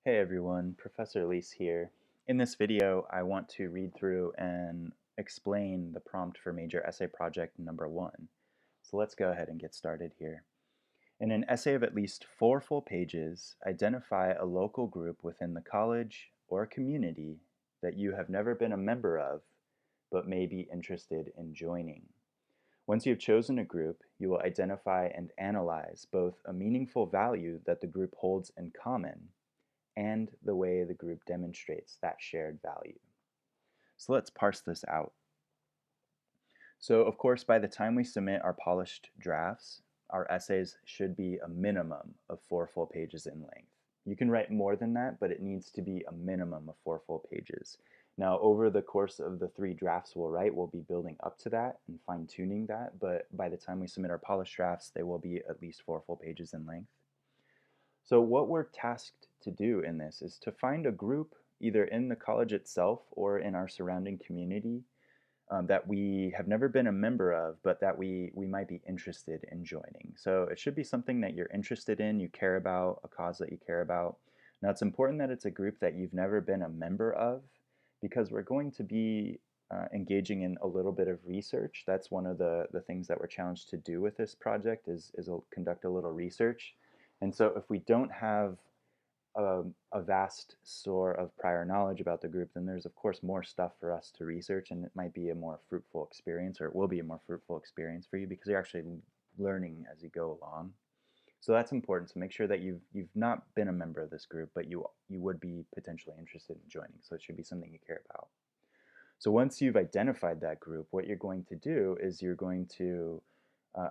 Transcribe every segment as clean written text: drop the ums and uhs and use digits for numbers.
Hey everyone, Professor Leis here. In this video, I want to read through and explain the prompt for major essay project number 1. So let's go ahead and get started here. In an essay of at least 4 full pages, identify a local group within the college or community that you have never been a member of, but may be interested in joining. Once you have chosen a group, you will identify and analyze both a meaningful value that the group holds in common and the way the group demonstrates that shared value. So let's parse this out. So of course, by the time we submit our polished drafts, our essays should be a minimum of 4 full pages in length. You can write more than that, but it needs to be a minimum of 4 full pages. Now, over the course of the 3 drafts we'll write, we'll be building up to that and fine-tuning that, but by the time we submit our polished drafts, they will be at least 4 full pages in length. So what we're tasked to do in this is to find a group either in the college itself or in our surrounding community that we have never been a member of, but that we might be interested in joining. So it should be something that you're interested in, you care about, a cause that you care about. Now it's important that it's a group that you've never been a member of, because we're going to be engaging in a little bit of research. That's one of the things that we're challenged to do with this project is conduct a little research. And so if we don't have a vast store of prior knowledge about the group, then there's of course more stuff for us to research, and it might be a more fruitful experience, or it will be a more fruitful experience for you because you're actually learning as you go along. So that's important. So make sure that you've not been a member of this group, but you would be potentially interested in joining. So it should be something you care about. So once you've identified that group, what you're going to do is you're going to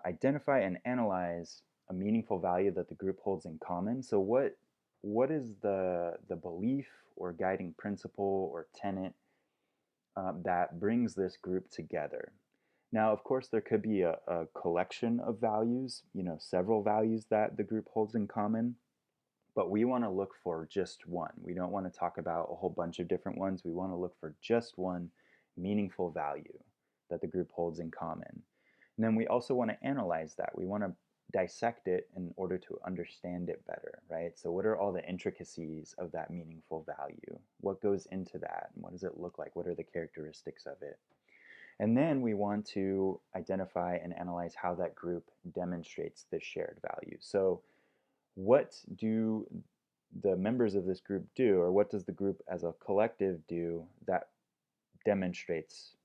identify and analyze a meaningful value that the group holds in common. So what is the belief or guiding principle or tenet that brings this group together? Now, of course, there could be a collection of values, several values that the group holds in common, but we want to look for just one. We don't want to talk about a whole bunch of different ones. We want to look for just one meaningful value that the group holds in common. And then we also want to analyze that. We want to dissect it in order to understand it better, right? So what are all the intricacies of that meaningful value? What goes into that? And what does it look like? What are the characteristics of it? And then we want to identify and analyze how that group demonstrates this shared value. So what do the members of this group do, or what does the group as a collective do that demonstrates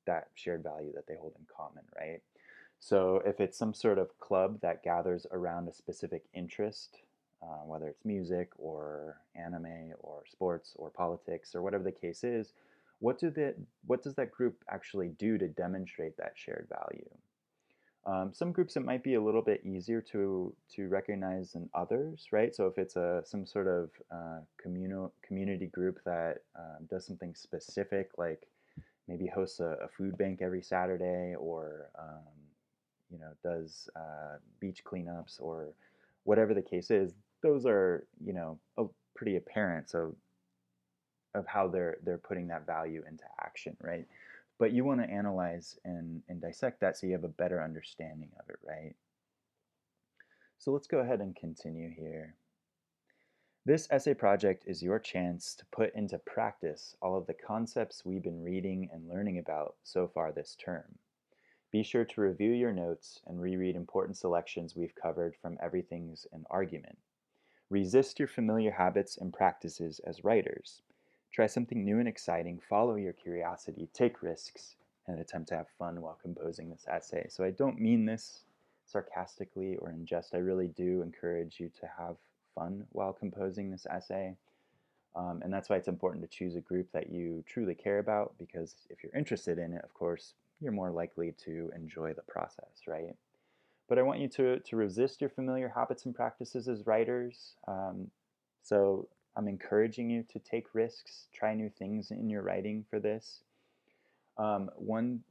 that shared value that they hold in common, right? So if it's some sort of club that gathers around a specific interest, whether it's music or anime or sports or politics or whatever the case is, what does that group actually do to demonstrate that shared value? Some groups it might be a little bit easier to recognize than others, right? So if it's some sort of community group that does something specific, like maybe hosts a food bank every Saturday, or does beach cleanups, or whatever the case is, those are pretty apparent. So of how they're putting that value into action, right? But you want to analyze and dissect that so you have a better understanding of it, right? So let's go ahead and continue here. This essay project is your chance to put into practice all of the concepts we've been reading and learning about so far this term. Be sure to review your notes and reread important selections we've covered from Everything's an Argument. Resist your familiar habits and practices as writers. Try something new and exciting, follow your curiosity, take risks, and attempt to have fun while composing this essay. So I don't mean this sarcastically or in jest. I really do encourage you to have fun while composing this essay. And that's why it's important to choose a group that you truly care about, because if you're interested in it, of course, you're more likely to enjoy the process, right? But I want you to resist your familiar habits and practices as writers. So I'm encouraging you to take risks, try new things in your writing for this. One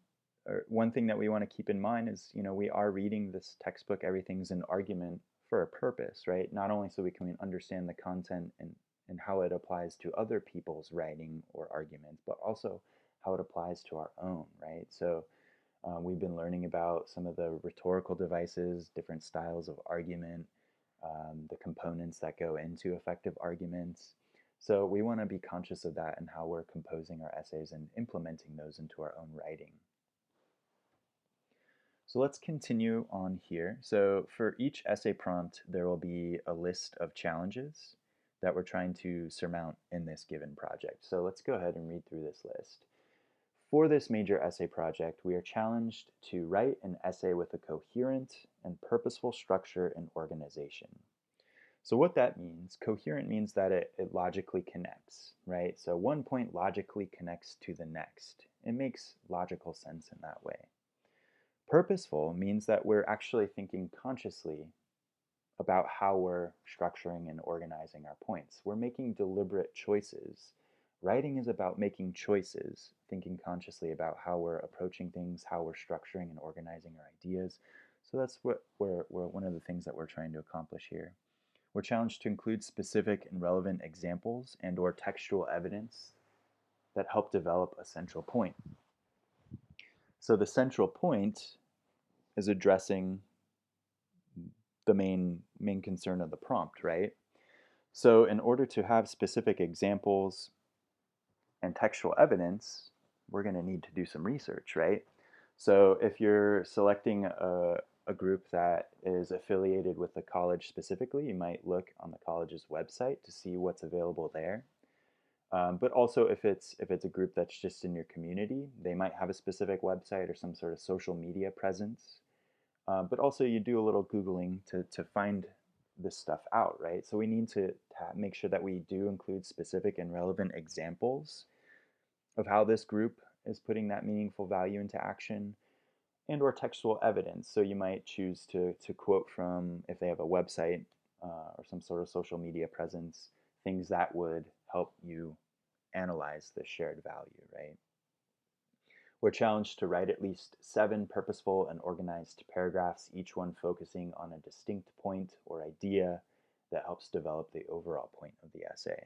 thing that we want to keep in mind is, we are reading this textbook, Everything's an Argument, for a purpose, right? Not only so we can understand the content and how it applies to other people's writing or arguments, but also how it applies to our own, right? So we've been learning about some of the rhetorical devices, different styles of argument, the components that go into effective arguments. So we want to be conscious of that and how we're composing our essays and implementing those into our own writing. So let's continue on here. So for each essay prompt, there will be a list of challenges that we're trying to surmount in this given project. So let's go ahead and read through this list. For this major essay project, we are challenged to write an essay with a coherent and purposeful structure and organization. So what that means, coherent means that it logically connects, right? So one point logically connects to the next. It makes logical sense in that way. Purposeful means that we're actually thinking consciously about how we're structuring and organizing our points. We're making deliberate choices. Writing is about making choices, thinking consciously about how we're approaching things, how we're structuring and organizing our ideas. So that's what we're one of the things that we're trying to accomplish here. We're challenged to include specific and relevant examples and or textual evidence that help develop a central point. So the central point is addressing the main concern of the prompt, right? So in order to have specific examples and textual evidence, we're going to need to do some research, right? So if you're selecting a group that is affiliated with the college specifically, you might look on the college's website to see what's available there. But also if it's a group that's just in your community, they might have a specific website or some sort of social media presence. But also you do a little Googling to find this stuff out, right? So we need to make sure that we do include specific and relevant examples of how this group is putting that meaningful value into action, and or textual evidence. So you might choose to quote from, if they have a website or some sort of social media presence, things that would help you analyze the shared value, right? We're challenged to write at least 7 purposeful and organized paragraphs, each one focusing on a distinct point or idea that helps develop the overall point of the essay.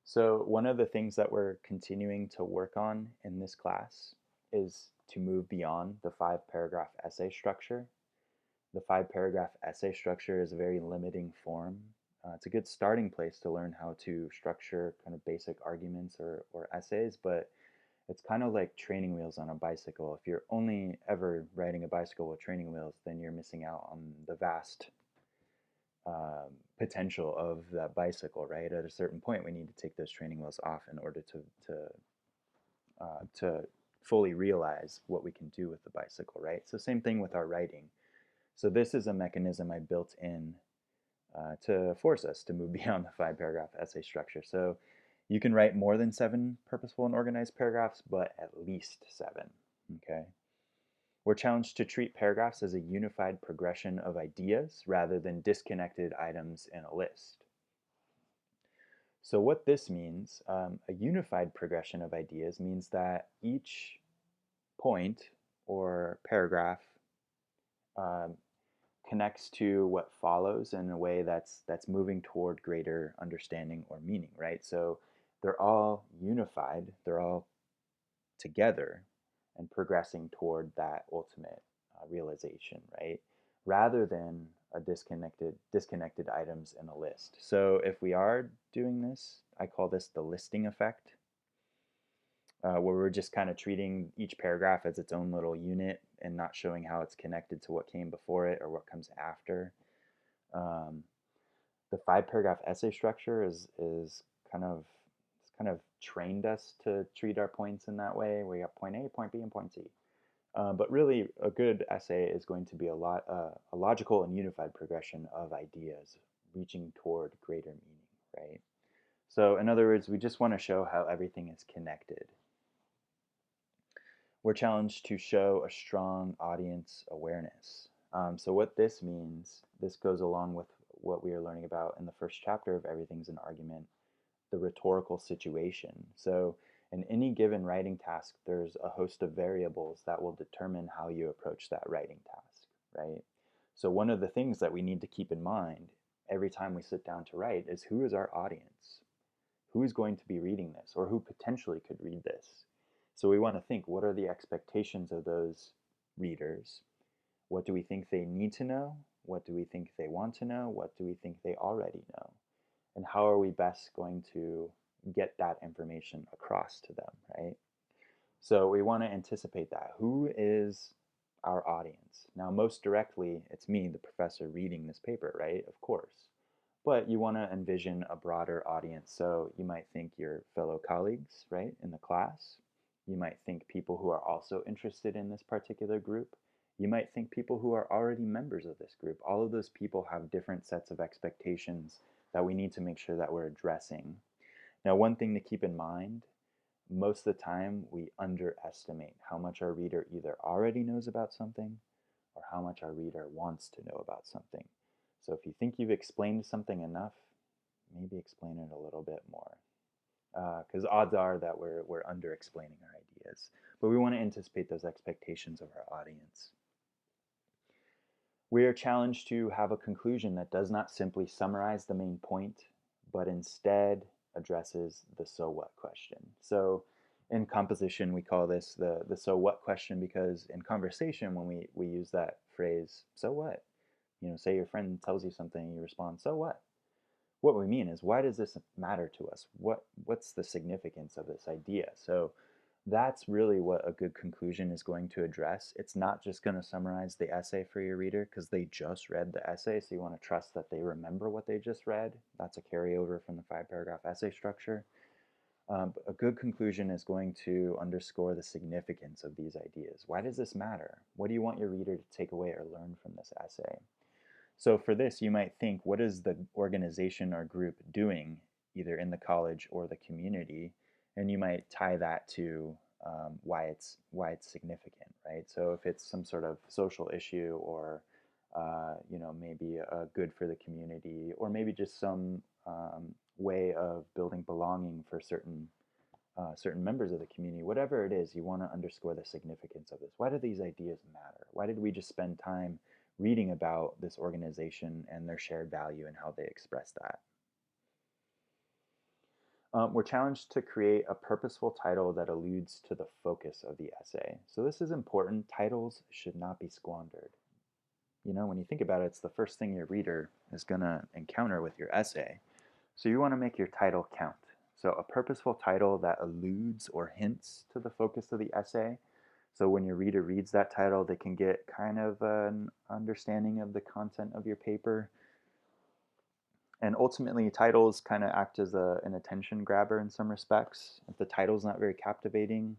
So one of the things that we're continuing to work on in this class is to move beyond the 5-paragraph essay structure. The 5-paragraph essay structure is a very limiting form. It's a good starting place to learn how to structure kind of basic arguments or essays, but it's kind of like training wheels on a bicycle. If you're only ever riding a bicycle with training wheels, then you're missing out on the vast potential of that bicycle, right? At a certain point, we need to take those training wheels off in order to fully realize what we can do with the bicycle, right? So same thing with our writing. So this is a mechanism I built in to force us to move beyond the 5-paragraph essay structure. So you can write more than 7 purposeful and organized paragraphs, but at least 7, okay? We're challenged to treat paragraphs as a unified progression of ideas rather than disconnected items in a list. So what this means, a unified progression of ideas means that each point or paragraph connects to what follows in a way that's moving toward greater understanding or meaning, right? So they're all unified, they're all together and progressing toward that ultimate realization, right? Rather than a disconnected items in a list. So if we are doing this, I call this the listing effect, where we're just kind of treating each paragraph as its own little unit and not showing how it's connected to what came before it or what comes after. The 5-paragraph essay structure is kind of trained us to treat our points in that way. We got point A, point B, and point C. But really, a good essay is going to be a logical and unified progression of ideas reaching toward greater meaning, right? So in other words, we just want to show how everything is connected. We're challenged to show a strong audience awareness. So what this means, this goes along with what we are learning about in the first chapter of Everything's an Argument, the rhetorical situation. So in any given writing task, there's a host of variables that will determine how you approach that writing task, right? So one of the things that we need to keep in mind every time we sit down to write is, who is our audience? Who is going to be reading this, or who potentially could read this? So we want to think, what are the expectations of those readers? What do we think they need to know? What do we think they want to know? What do we think they already know? And how are we best going to get that information across to them, right? So we want to anticipate that. Who is our audience? Now, most directly, it's me, the professor, reading this paper, right? Of course. But you want to envision a broader audience. So you might think your fellow colleagues, right, in the class. You might think people who are also interested in this particular group. You might think people who are already members of this group. All of those people have different sets of expectations that we need to make sure that we're addressing. Now, one thing to keep in mind, most of the time we underestimate how much our reader either already knows about something or how much our reader wants to know about something. So if you think you've explained something enough, maybe explain it a little bit more. Because odds are that we're under-explaining our ideas. But we want to anticipate those expectations of our audience. We are challenged to have a conclusion that does not simply summarize the main point, but instead addresses the so what question. So in composition, we call this the so what question, because in conversation, when we use that phrase, so what? Say your friend tells you something, you respond, so what? What we mean is, why does this matter to us? What's the significance of this idea? So that's really what a good conclusion is going to address. It's not just going to summarize the essay for your reader because they just read the essay, so you want to trust that they remember what they just read. That's a carryover from the 5-paragraph essay structure. But a good conclusion is going to underscore the significance of these ideas. Why does this matter? What do you want your reader to take away or learn from this essay? So for this, you might think, what is the organization or group doing, either in the college or the community? And you might tie that to why it's significant, right? So if it's some sort of social issue, or maybe good for the community, or maybe just some way of building belonging for certain members of the community, whatever it is, you want to underscore the significance of this. Why do these ideas matter? Why did we just spend time reading about this organization and their shared value and how they express that? We're challenged to create a purposeful title that alludes to the focus of the essay. So this is important. Titles should not be squandered. When you think about it, it's the first thing your reader is going to encounter with your essay. So you want to make your title count. So a purposeful title that alludes or hints to the focus of the essay. So when your reader reads that title, they can get kind of an understanding of the content of your paper. And ultimately, titles kind of act as an attention grabber in some respects. If the title's not very captivating,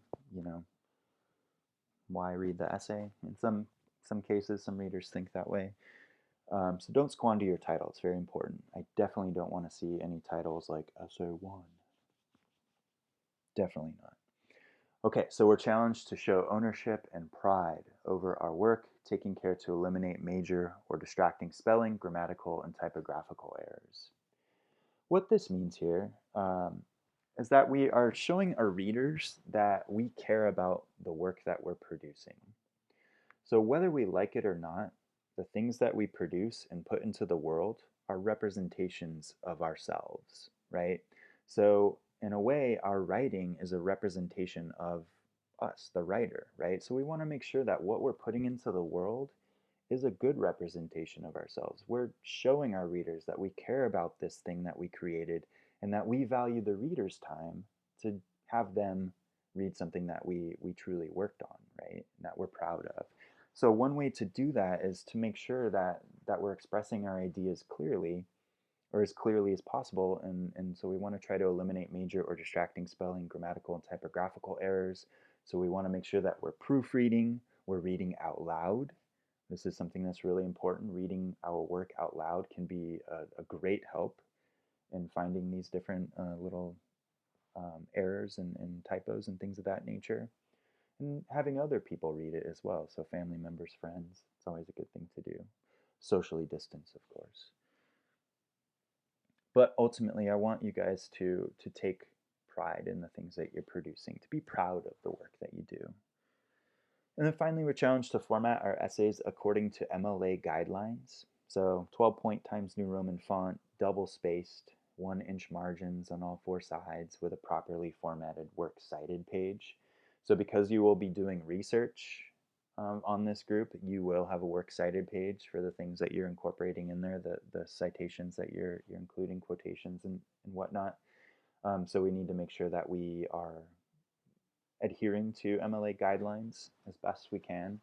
why read the essay? In some cases, some readers think that way. So don't squander your title. It's very important. I definitely don't want to see any titles like Essay 1. Definitely not. Okay, so we're challenged to show ownership and pride over our work, taking care to eliminate major or distracting spelling, grammatical, and typographical errors. What this means here is that we are showing our readers that we care about the work that we're producing. So whether we like it or not, the things that we produce and put into the world are representations of ourselves, right? So in a way, our writing is a representation of us, the writer, right? So we want to make sure that what we're putting into the world is a good representation of ourselves. We're showing our readers that we care about this thing that we created and that we value the reader's time to have them read something that we truly worked on, right? That we're proud of. So one way to do that is to make sure that we're expressing our ideas clearly, or as clearly as possible, and so we want to try to eliminate major or distracting spelling, grammatical, and typographical errors. So we want to make sure that we're proofreading, we're reading out loud. This is something that's really important. Reading our work out loud can be a great help in finding these different little errors and typos and things of that nature. And having other people read it as well, so family members, friends, it's always a good thing to do. Socially distanced, of course. But ultimately, I want you guys to take pride in the things that you're producing, to be proud of the work that you do. And then finally, we're challenged to format our essays according to MLA guidelines. So 12-point Times New Roman font, double-spaced, 1-inch margins on all 4 sides with a properly formatted works cited page. So because you will be doing research, On this group, you will have a works cited page for the things that you're incorporating in there, the citations that you're including, quotations and whatnot. So we need to make sure that we are adhering to MLA guidelines as best we can.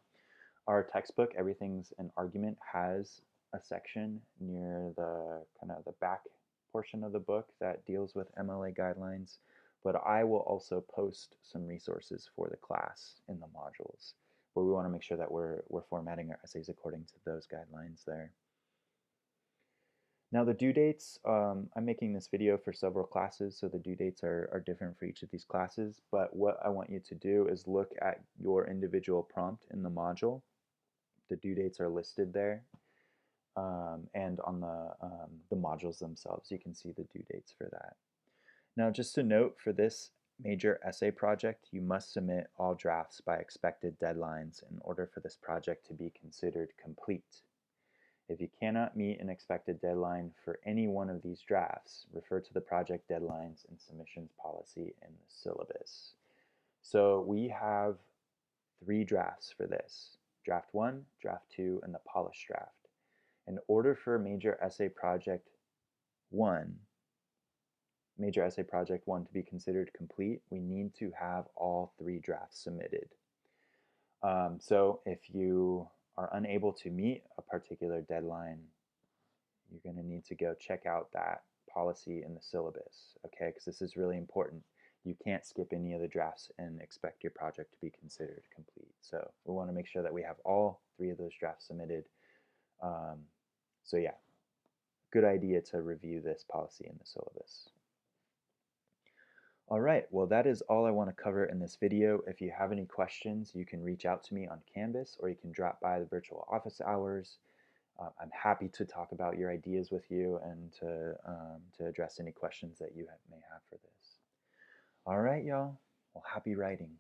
Our textbook, Everything's an Argument, has a section near the kind of the back portion of the book that deals with MLA guidelines, but I will also post some resources for the class in the modules. But we want to make sure that we're formatting our essays according to those guidelines there. Now the due dates, I'm making this video for several classes, so the due dates are different for each of these classes, but what I want you to do is look at your individual prompt in the module. The due dates are listed there, and on the modules themselves, you can see the due dates for that. Now just to note, for this major essay project, you must submit all drafts by expected deadlines in order for this project to be considered complete. If you cannot meet an expected deadline for any one of these drafts, refer to the project deadlines and submissions policy in the syllabus. So we have 3 drafts for this: draft 1, draft 2, and the polished draft. In order for major essay project 1 to be considered complete, we need to have all 3 drafts submitted. So if you are unable to meet a particular deadline, you're going to need to go check out that policy in the syllabus, okay? Because this is really important. You can't skip any of the drafts and expect your project to be considered complete. So we want to make sure that we have all 3 of those drafts submitted. So yeah, good idea to review this policy in the syllabus. All right, well that is all I want to cover in this video. If you have any questions, you can reach out to me on Canvas, or you can drop by the virtual office hours. I'm happy to talk about your ideas with you and to address any questions that you may have for this. All right, y'all. Well, happy writing.